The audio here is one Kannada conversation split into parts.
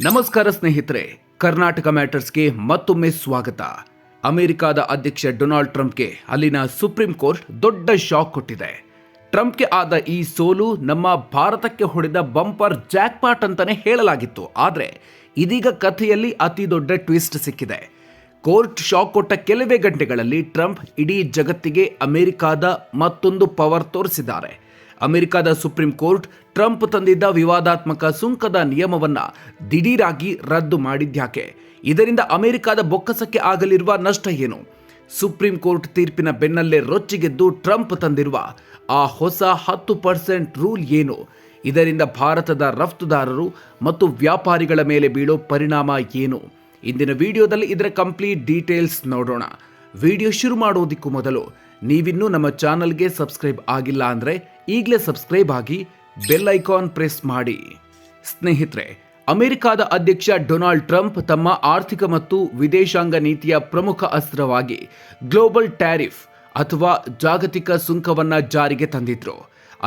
ನಮಸ್ಕಾರ ಸ್ನೇಹಿತರೆ, ಕರ್ನಾಟಕ ಮ್ಯಾಟರ್ಸ್ಗೆ ಮತ್ತೊಮ್ಮೆ ಸ್ವಾಗತ. ಅಮೆರಿಕದ ಅಧ್ಯಕ್ಷ ಡೊನಾಲ್ಡ್ ಟ್ರಂಪ್ಗೆ ಅಲ್ಲಿನ ಸುಪ್ರೀಂ ಕೋರ್ಟ್ ದೊಡ್ಡ ಶಾಕ್ ಕೊಟ್ಟಿದೆ. ಟ್ರಂಪ್ಗೆ ಆದ ಈ ಸೋಲು ನಮ್ಮ ಭಾರತಕ್ಕೆ ಹೊಡೆದ ಬಂಪರ್ ಜಾಕ್ಪಾಟ್ ಅಂತಾನೆ ಹೇಳಲಾಗಿತ್ತು. ಆದರೆ ಇದೀಗ ಕಥೆಯಲ್ಲಿ ಅತಿ ದೊಡ್ಡ ಟ್ವಿಸ್ಟ್ ಸಿಕ್ಕಿದೆ. ಕೋರ್ಟ್ ಶಾಕ್ ಕೊಟ್ಟ ಕೆಲವೇ ಗಂಟೆಗಳಲ್ಲಿ ಟ್ರಂಪ್ ಇಡೀ ಜಗತ್ತಿಗೆ ಅಮೆರಿಕದ ಮತ್ತೊಂದು ಪವರ್ ತೋರಿಸಿದ್ದಾರೆ. ಅಮೆರಿಕದ ಸುಪ್ರೀಂ ಕೋರ್ಟ್ ಟ್ರಂಪ್ ತಂದಿದ್ದ ವಿವಾದಾತ್ಮಕ ಸುಂಕದ ನಿಯಮವನ್ನ ದಿಢೀರಾಗಿ ರದ್ದು ಮಾಡಿದ್ಯಾಕೆ? ಇದರಿಂದ ಅಮೆರಿಕದ ಬೊಕ್ಕಸಕ್ಕೆ ಆಗಲಿರುವ ನಷ್ಟ ಏನು? ಸುಪ್ರೀಂ ಕೋರ್ಟ್ ತೀರ್ಪಿನ ಬೆನ್ನಲ್ಲೇ ರೊಚ್ಚಿಗೆದ್ದು ಟ್ರಂಪ್ ತಂದಿರುವ ಆ ಹೊಸ 10% ರೂಲ್ ಏನು? ಇದರಿಂದ ಭಾರತದ ರಫ್ತುದಾರರು ಮತ್ತು ವ್ಯಾಪಾರಿಗಳ ಮೇಲೆ ಬೀಳೋ ಪರಿಣಾಮ ಏನು? ಇಂದಿನ ವಿಡಿಯೋದಲ್ಲಿ ಇದರ ಕಂಪ್ಲೀಟ್ ಡೀಟೇಲ್ಸ್ ನೋಡೋಣ. ವಿಡಿಯೋ ಶುರು ಮಾಡೋದಕ್ಕೂ ಮೊದಲು ನೀವಿನ್ನೂ ನಮ್ಮ ಚಾನಲ್ಗೆ ಸಬ್ಸ್ಕ್ರೈಬ್ ಆಗಿಲ್ಲ ಅಂದರೆ ಈಗಲೇ ಸಬ್ಸ್ಕ್ರೈಬ್ ಆಗಿ ಬೆಲ್ ಐಕಾನ್ ಪ್ರೆಸ್ ಮಾಡಿ. ಸ್ನೇಹಿತರೆ, ಅಮೆರಿಕದ ಅಧ್ಯಕ್ಷ ಡೊನಾಲ್ಡ್ ಟ್ರಂಪ್ ತಮ್ಮ ಆರ್ಥಿಕ ಮತ್ತು ವಿದೇಶಾಂಗ ನೀತಿಯ ಪ್ರಮುಖ ಅಸ್ತ್ರವಾಗಿ ಗ್ಲೋಬಲ್ ಟ್ಯಾರಿಫ್ ಅಥವಾ ಜಾಗತಿಕ ಸುಂಕವನ್ನ ಜಾರಿಗೆ ತಂದಿದ್ರು.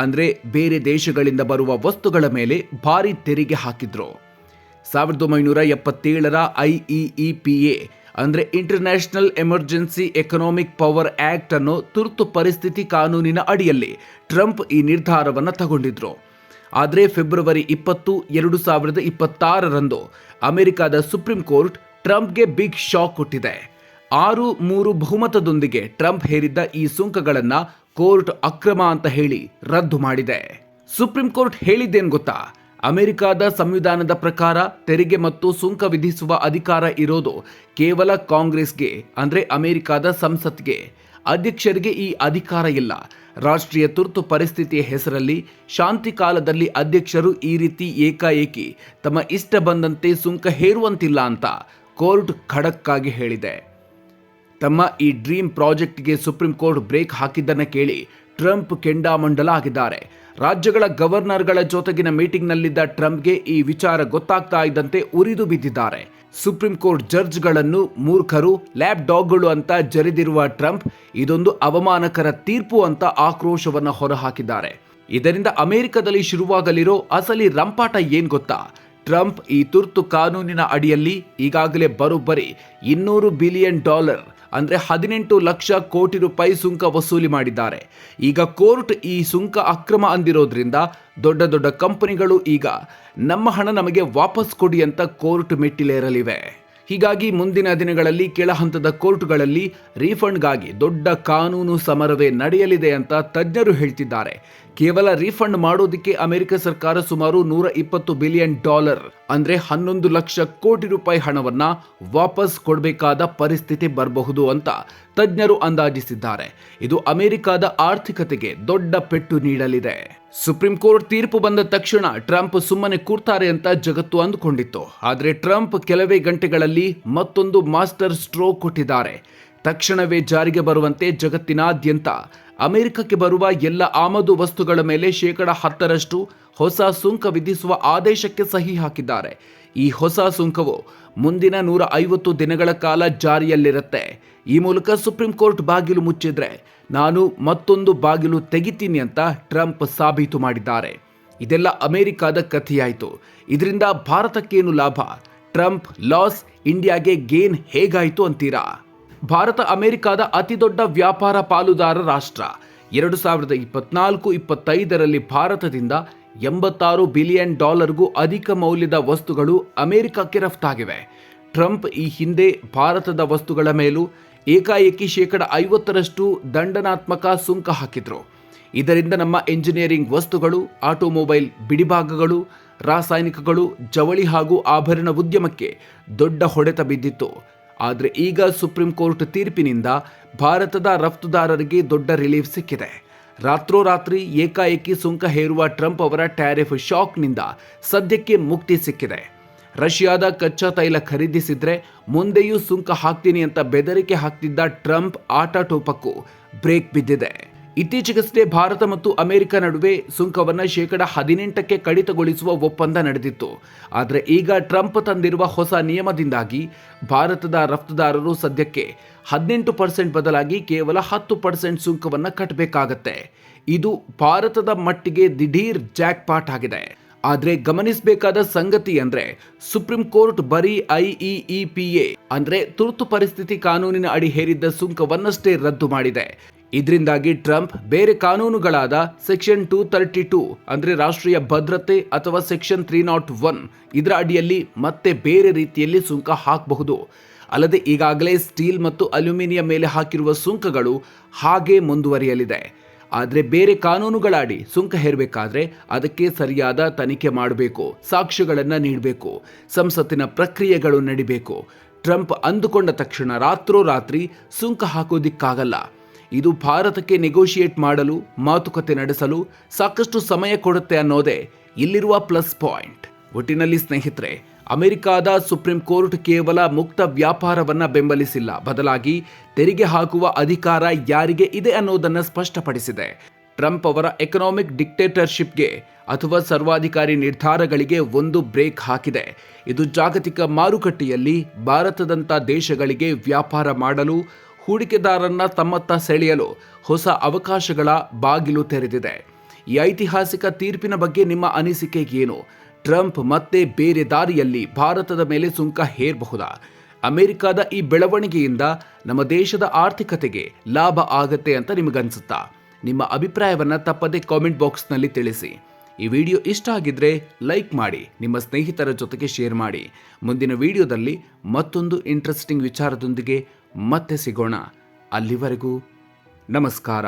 ಅಂದರೆ ಬೇರೆ ದೇಶಗಳಿಂದ ಬರುವ ವಸ್ತುಗಳ ಮೇಲೆ ಭಾರಿ ತೆರಿಗೆ ಹಾಕಿದ್ರು. 1977ರ IEEPA ಅಂದರೆ international emergency economic power act ಅನ್ನೋ ತುರ್ತು ಪರಿಸ್ಥಿತಿ ಕಾನೂನಿನ ಅಡಿಯಲ್ಲಿ ಟ್ರಂಪ್ ಈ ನಿರ್ಧಾರವನ್ನು ತಗೊಂಡಿದ್ರು. ಆದರೆ ಫೆಬ್ರವರಿ 20, 2026ರಂದು ಅಮೆರಿಕದ ಸುಪ್ರೀಂ ಕೋರ್ಟ್ ಟ್ರಂಪ್ಗೆ ಬಿಗ್ ಶಾಕ್ ಕೊಟ್ಟಿದೆ. 6-3 ಬಹುಮತದೊಂದಿಗೆ ಟ್ರಂಪ್ ಹೇರಿದ್ದ ಈ ಸುಂಕಗಳನ್ನು ಕೋರ್ಟ್ ಅಕ್ರಮ ಅಂತ ಹೇಳಿ ರದ್ದು ಮಾಡಿದೆ. ಸುಪ್ರೀಂ ಕೋರ್ಟ್ ಹೇಳಿದ್ದೇನು ಗೊತ್ತಾ? ಅಮೆರಿಕದ ಸಂವಿಧಾನದ ಪ್ರಕಾರ ತೆರಿಗೆ ಮತ್ತು ಸುಂಕ ವಿಧಿಸುವ ಅಧಿಕಾರ ಇರೋದು ಕೇವಲ ಕಾಂಗ್ರೆಸ್ಗೆ, ಅಂದರೆ ಅಮೆರಿಕದ ಸಂಸತ್ಗೆ. ಅಧ್ಯಕ್ಷರಿಗೆ ಈ ಅಧಿಕಾರ ಇಲ್ಲ. ರಾಷ್ಟ್ರೀಯ ತುರ್ತು ಪರಿಸ್ಥಿತಿಯ ಹೆಸರಲ್ಲಿ ಶಾಂತಿ ಕಾಲದಲ್ಲಿ ಅಧ್ಯಕ್ಷರು ಈ ರೀತಿ ಏಕಾಏಕಿ ತಮ್ಮ ಇಷ್ಟ ಬಂದಂತೆ ಸುಂಕ ಹೇರುವಂತಿಲ್ಲ ಅಂತ ಕೋರ್ಟ್ ಖಡಕ್ ಆಗಿ ಹೇಳಿದೆ. ತಮ್ಮ ಈ ಡ್ರೀಮ್ ಪ್ರಾಜೆಕ್ಟ್ಗೆ ಸುಪ್ರೀಂ ಕೋರ್ಟ್ ಬ್ರೇಕ್ ಹಾಕಿದ್ದನ್ನು ಕೇಳಿ ಟ್ರಂಪ್ ಕೆಂಡಾಮಂಡಲ ಆಗಿದ್ದಾರೆ. ರಾಜ್ಯಗಳ ಗವರ್ನರ್ಗಳ ಜೊತೆಗಿನ ಮೀಟಿಂಗ್ನಲ್ಲಿದ್ದ ಟ್ರಂಪ್ಗೆ ಈ ವಿಚಾರ ಗೊತ್ತಾಗ್ತಾ ಇದ್ದಂತೆ ಉರಿದು ಬಿದ್ದಿದ್ದಾರೆ. ಸುಪ್ರೀಂ ಕೋರ್ಟ್ ಜಡ್ಜ್ಗಳನ್ನು ಮೂರ್ಖರು, ಲ್ಯಾಪ್ ಡಾಗ್ಗಳು ಅಂತ ಜರಿದಿರುವ ಟ್ರಂಪ್ ಇದೊಂದು ಅವಮಾನಕರ ತೀರ್ಪು ಅಂತ ಆಕ್ರೋಶವನ್ನು ಹೊರಹಾಕಿದ್ದಾರೆ. ಇದರಿಂದ ಅಮೆರಿಕದಲ್ಲಿ ಶುರುವಾಗಲಿರೋ ಅಸಲಿ ರಂಪಾಟ ಏನ್ ಗೊತ್ತಾ? ಟ್ರಂಪ್ ಈ ತುರ್ತು ಕಾನೂನಿನ ಅಡಿಯಲ್ಲಿ ಈಗಾಗಲೇ ಬರೋಬ್ಬರಿ $200 ಬಿಲಿಯನ್ ಅಂದರೆ 18 ಲಕ್ಷ ಕೋಟಿ ರೂಪಾಯಿ ಸುಂಕ ವಸೂಲಿ ಮಾಡಿದ್ದಾರೆ. ಈಗ ಕೋರ್ಟ್ ಈ ಸುಂಕ ಅಕ್ರಮ ಅಂದಿರೋದ್ರಿಂದ ದೊಡ್ಡ ದೊಡ್ಡ ಕಂಪನಿಗಳು ಈಗ ನಮ್ಮ ಹಣ ನಮಗೆ ವಾಪಸ್ ಕೊಡಿ ಅಂತ ಕೋರ್ಟ್ ಮೆಟ್ಟಿಲೇರಲಿವೆ. ಹೀಗಾಗಿ ಮುಂದಿನ ದಿನಗಳಲ್ಲಿ ಕೆಳ ಹಂತದ ಕೋರ್ಟ್ಗಳಲ್ಲಿ ರೀಫಂಡ್ಗಾಗಿ ದೊಡ್ಡ ಕಾನೂನು ಸಮರವೇ ನಡೆಯಲಿದೆ ಅಂತ ತಜ್ಞರು ಹೇಳ್ತಿದ್ದಾರೆ. ಕೇವಲ ರೀಫಂಡ್ ಮಾಡೋದಕ್ಕೆ ಅಮೆರಿಕ ಸರ್ಕಾರ ಸುಮಾರು $120 ಬಿಲಿಯನ್ ಅಂದರೆ 11 ಲಕ್ಷ ಕೋಟಿ ರೂಪಾಯಿ ಹಣವನ್ನ ವಾಪಸ್ ಕೊಡಬೇಕಾದ ಪರಿಸ್ಥಿತಿ ಬರಬಹುದು ಅಂತ ತಜ್ಞರು ಅಂದಾಜಿಸಿದ್ದಾರೆ. ಇದು ಅಮೆರಿಕದ ಆರ್ಥಿಕತೆಗೆ ದೊಡ್ಡ ಪೆಟ್ಟು ನೀಡಲಿದೆ. ಸುಪ್ರೀಂ ಕೋರ್ಟ್ ತೀರ್ಪು ಬಂದ ತಕ್ಷಣ ಟ್ರಂಪ್ ಸುಮ್ಮನೆ ಕೂರ್ತಾರೆ ಅಂತ ಜಗತ್ತು ಅಂದುಕೊಂಡಿತ್ತು. ಆದರೆ ಟ್ರಂಪ್ ಕೆಲವೇ ಗಂಟೆಗಳಲ್ಲಿ ಮತ್ತೊಂದು ಮಾಸ್ಟರ್ ಸ್ಟ್ರೋಕ್ ಕೊಟ್ಟಿದ್ದಾರೆ. ತಕ್ಷಣವೇ ಜಾರಿಗೆ ಬರುವಂತೆ ಜಗತ್ತಿನಾದ್ಯಂತ ಅಮೆರಿಕಕ್ಕೆ ಬರುವ ಎಲ್ಲ ಆಮದು ವಸ್ತುಗಳ ಮೇಲೆ 10% ಹೊಸ ಸುಂಕ ವಿಧಿಸುವ ಆದೇಶಕ್ಕೆ ಸಹಿ ಹಾಕಿದ್ದಾರೆ. ಈ ಹೊಸ ಸುಂಕವು ಮುಂದಿನ 150 ದಿನಗಳ ಕಾಲ ಜಾರಿಯಲ್ಲಿರುತ್ತೆ. ಈ ಮೂಲಕ ಸುಪ್ರೀಂ ಕೋರ್ಟ್ ಬಾಗಿಲು ಮುಚ್ಚಿದ್ರೆ ನಾನು ಮತ್ತೊಂದು ಬಾಗಿಲು ತೆಗಿತೀನಿ ಅಂತ ಟ್ರಂಪ್ ಸಾಬೀತು ಮಾಡಿದ್ದಾರೆ. ಇದೆಲ್ಲ ಅಮೆರಿಕದ ಕಥೆಯಾಯಿತು. ಇದರಿಂದ ಭಾರತಕ್ಕೇನು ಲಾಭ? ಟ್ರಂಪ್ ಲಾಸ್, ಇಂಡಿಯಾಗೆ ಗೇನ್ ಹೇಗಾಯಿತು ಅಂತೀರಾ? ಭಾರತ ಅಮೆರಿಕದ ಅತಿ ದೊಡ್ಡ ವ್ಯಾಪಾರ ಪಾಲುದಾರ ರಾಷ್ಟ್ರ. 2024-25ರಲ್ಲಿ ಭಾರತದಿಂದ $86 ಬಿಲಿಯನ್ ಅಧಿಕ ಮೌಲ್ಯದ ವಸ್ತುಗಳು ಅಮೆರಿಕಕ್ಕೆ ರಫ್ತಾಗಿವೆ. ಟ್ರಂಪ್ ಈ ಹಿಂದೆ ಭಾರತದ ವಸ್ತುಗಳ ಮೇಲೂ ಏಕಾಏಕಿ 50% ದಂಡನಾತ್ಮಕ ಸುಂಕ ಹಾಕಿದ್ರು. ಇದರಿಂದ ನಮ್ಮ ಎಂಜಿನಿಯರಿಂಗ್ ವಸ್ತುಗಳು, ಆಟೋಮೊಬೈಲ್ ಬಿಡಿಭಾಗಗಳು, ರಾಸಾಯನಿಕಗಳು, ಜವಳಿ ಹಾಗೂ ಆಭರಣ ಉದ್ಯಮಕ್ಕೆ ದೊಡ್ಡ ಹೊಡೆತ ಬಿದ್ದಿತ್ತು. ಆದರೆ ಈಗ ಸುಪ್ರೀಂ ಕೋರ್ಟ್ ತೀರ್ಪಿನಿಂದ ಭಾರತದ ರಫ್ತುದಾರರಿಗೆ ದೊಡ್ಡ ರಿಲೀಫ್ ಸಿಕ್ಕಿದೆ. ರಾತ್ರೋರಾತ್ರಿ ಏಕಾಏಕಿ ಸುಂಕ ಹೇರುವ ಟ್ರಂಪ್ ಅವರ ಟ್ಯಾರಿಫ್ ಶಾಕ್ನಿಂದ ಸದ್ಯಕ್ಕೆ ಮುಕ್ತಿ ಸಿಕ್ಕಿದೆ. ರಷ್ಯಾದ ಕಚ್ಚಾ ತೈಲ ಖರೀದಿಸಿದ್ರೆ ಮುಂದೆಯೂ ಸುಂಕ ಹಾಕ್ತೀನಿ ಅಂತ ಬೆದರಿಕೆ ಹಾಕ್ತಿದ್ದ ಟ್ರಂಪ್ ಆಟಾಟೋಪಕ್ಕೂ ಬ್ರೇಕ್ ಬಿದ್ದಿದೆ. ಇತ್ತೀಚೆಗಷ್ಟೇ ಭಾರತ ಮತ್ತು ಅಮೆರಿಕ ನಡುವೆ ಸುಂಕವನ್ನು 18% ಕಡಿತಗೊಳಿಸುವ ಒಪ್ಪಂದ ನಡೆದಿತ್ತು. ಆದರೆ ಈಗ ಟ್ರಂಪ್ ತಂದಿರುವ ಹೊಸ ನಿಯಮದಿಂದಾಗಿ ಭಾರತದ ರಫ್ತುದಾರರು ಸದ್ಯಕ್ಕೆ 18% ಬದಲಾಗಿ ಕೇವಲ 10% ಸುಂಕವನ್ನು ಕಟ್ಟಬೇಕಾಗತ್ತೆ. ಇದು ಭಾರತದ ಮಟ್ಟಿಗೆ ದಿಢೀರ್ ಜಾಕ್ಪಾಟ್ ಆಗಿದೆ. ಆದ್ರೆ ಗಮನಿಸಬೇಕಾದ ಸಂಗತಿ ಅಂದ್ರೆ ಸುಪ್ರೀಂ ಕೋರ್ಟ್ ಬರೀ IEEPA ಅಂದ್ರೆ ತುರ್ತು ಪರಿಸ್ಥಿತಿ ಕಾನೂನಿನ ಅಡಿ ಹೇರಿದ್ದ ಸುಂಕವನ್ನಷ್ಟೇ ರದ್ದು ಮಾಡಿದೆ. ಇದರಿಂದಾಗಿ ಟ್ರಂಪ್ ಬೇರೆ ಕಾನೂನುಗಳಾದ ಸೆಕ್ಷನ್ 232 ಅಂದ್ರೆ ರಾಷ್ಟ್ರೀಯ ಭದ್ರತೆ ಅಥವಾ ಸೆಕ್ಷನ್ 301 ಇದರ ಅಡಿಯಲ್ಲಿ ಮತ್ತೆ ಬೇರೆ ರೀತಿಯಲ್ಲಿ ಸುಂಕ ಹಾಕಬಹುದು. ಅಲ್ಲದೆ ಈಗಾಗಲೇ ಸ್ಟೀಲ್ ಮತ್ತು ಅಲ್ಯೂಮಿನಿಯಂ ಮೇಲೆ ಹಾಕಿರುವ ಸುಂಕಗಳು ಹಾಗೆ ಮುಂದುವರಿಯಲಿದೆ. ಆದರೆ ಬೇರೆ ಕಾನೂನುಗಳ ಅಡಿ ಸುಂಕ ಹೇರಬೇಕಾದ್ರೆ ಅದಕ್ಕೆ ಸರಿಯಾದ ತನಿಖೆ ಮಾಡಬೇಕು, ಸಾಕ್ಷ್ಯಗಳನ್ನು ನೀಡಬೇಕು, ಸಂಸತ್ತಿನ ಪ್ರಕ್ರಿಯೆಗಳು ನಡಿಬೇಕು. ಟ್ರಂಪ್ ಅಂದುಕೊಂಡ ತಕ್ಷಣ ರಾತ್ರೋರಾತ್ರಿ ಸುಂಕ ಹಾಕೋದಿಕ್ಕಾಗಲ್ಲ. ಇದು ಭಾರತಕ್ಕೆ ನೆಗೋಷಿಯೇಟ್ ಮಾಡಲು, ಮಾತುಕತೆ ನಡೆಸಲು ಸಾಕಷ್ಟು ಸಮಯ ಕೊಡುತ್ತೆ ಅನ್ನೋದೇ ಇಲ್ಲಿರುವ ಪ್ಲಸ್ ಪಾಯಿಂಟ್. ಒಟ್ಟಿನಲ್ಲಿ ಸ್ನೇಹಿತರೆ, ಅಮೆರಿಕಾದ ಸುಪ್ರೀಂ ಕೋರ್ಟ್ ಕೇವಲ ಮುಕ್ತ ವ್ಯಾಪಾರವನ್ನ ಬೆಂಬಲಿಸಿಲ್ಲ, ಬದಲಾಗಿ ತೆರಿಗೆ ಹಾಕುವ ಅಧಿಕಾರ ಯಾರಿಗೆ ಇದೆ ಅನ್ನೋದನ್ನು ಸ್ಪಷ್ಟಪಡಿಸಿದೆ. ಟ್ರಂಪ್ ಅವರ ಎಕನಾಮಿಕ್ ಡಿಕ್ಟೇಟರ್ಶಿಪ್ಗೆ ಅಥವಾ ಸರ್ವಾಧಿಕಾರಿ ನಿರ್ಧಾರಗಳಿಗೆ ಒಂದು ಬ್ರೇಕ್ ಹಾಕಿದೆ. ಇದು ಜಾಗತಿಕ ಮಾರುಕಟ್ಟೆಯಲ್ಲಿ ಭಾರತದಂಥ ದೇಶಗಳಿಗೆ ವ್ಯಾಪಾರ ಮಾಡಲು, ಹೂಡಿಕೆದಾರರನ್ನ ತಮ್ಮತ್ತ ಸೆಳೆಯಲು ಹೊಸ ಅವಕಾಶಗಳ ಬಾಗಿಲು ತೆರೆದಿದೆ. ಈ ಐತಿಹಾಸಿಕ ತೀರ್ಪಿನ ಬಗ್ಗೆ ನಿಮ್ಮ ಅನಿಸಿಕೆ ಏನು? ಟ್ರಂಪ್ ಮತ್ತೆ ಬೇರೆ ದಾರಿಯಲ್ಲಿ ಭಾರತದ ಮೇಲೆ ಸುಂಕ ಹೇರಬಹುದಾ? ಅಮೆರಿಕದ ಈ ಬೆಳವಣಿಗೆಯಿಂದ ನಮ್ಮ ದೇಶದ ಆರ್ಥಿಕತೆಗೆ ಲಾಭ ಆಗತ್ತೆ ಅಂತ ನಿಮಗನ್ಸುತ್ತಾ? ನಿಮ್ಮ ಅಭಿಪ್ರಾಯವನ್ನು ತಪ್ಪದೆ ಕಾಮೆಂಟ್ ಬಾಕ್ಸ್ನಲ್ಲಿ ತಿಳಿಸಿ. ಈ ವಿಡಿಯೋ ಇಷ್ಟ ಆಗಿದ್ರೆ ಲೈಕ್ ಮಾಡಿ, ನಿಮ್ಮ ಸ್ನೇಹಿತರ ಜೊತೆಗೆ ಶೇರ್ ಮಾಡಿ. ಮುಂದಿನ ವಿಡಿಯೋದಲ್ಲಿ ಮತ್ತೊಂದು ಇಂಟ್ರೆಸ್ಟಿಂಗ್ ವಿಚಾರದೊಂದಿಗೆ ಮತ್ತೆ ಸಿಗೋಣ. ಅಲ್ಲಿವರೆಗೂ ನಮಸ್ಕಾರ.